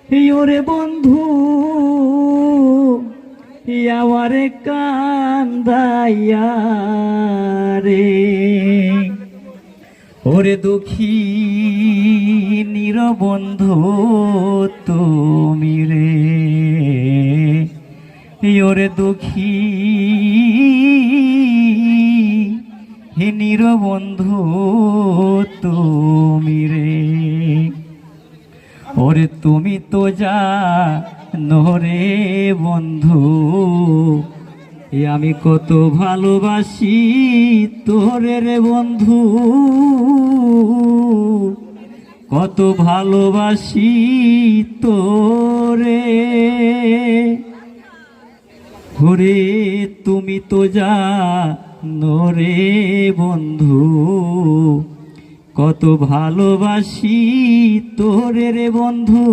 ওরে বন্ধু আমারে কান্দাইয়া রে, ওরে দুঃখী নিরবন্ধু তুমি রে, ওরে দুঃখী নিরবন্ধু তুমি রে। ওরে তুমি তো জানো রে বন্ধু আমি কত ভালোবাসি তোরে রে বন্ধু, কত ভালোবাসি তোরে। ওরে তুমি তো জানো রে বন্ধু কত ভালোবাসি তোরে রে বন্ধু।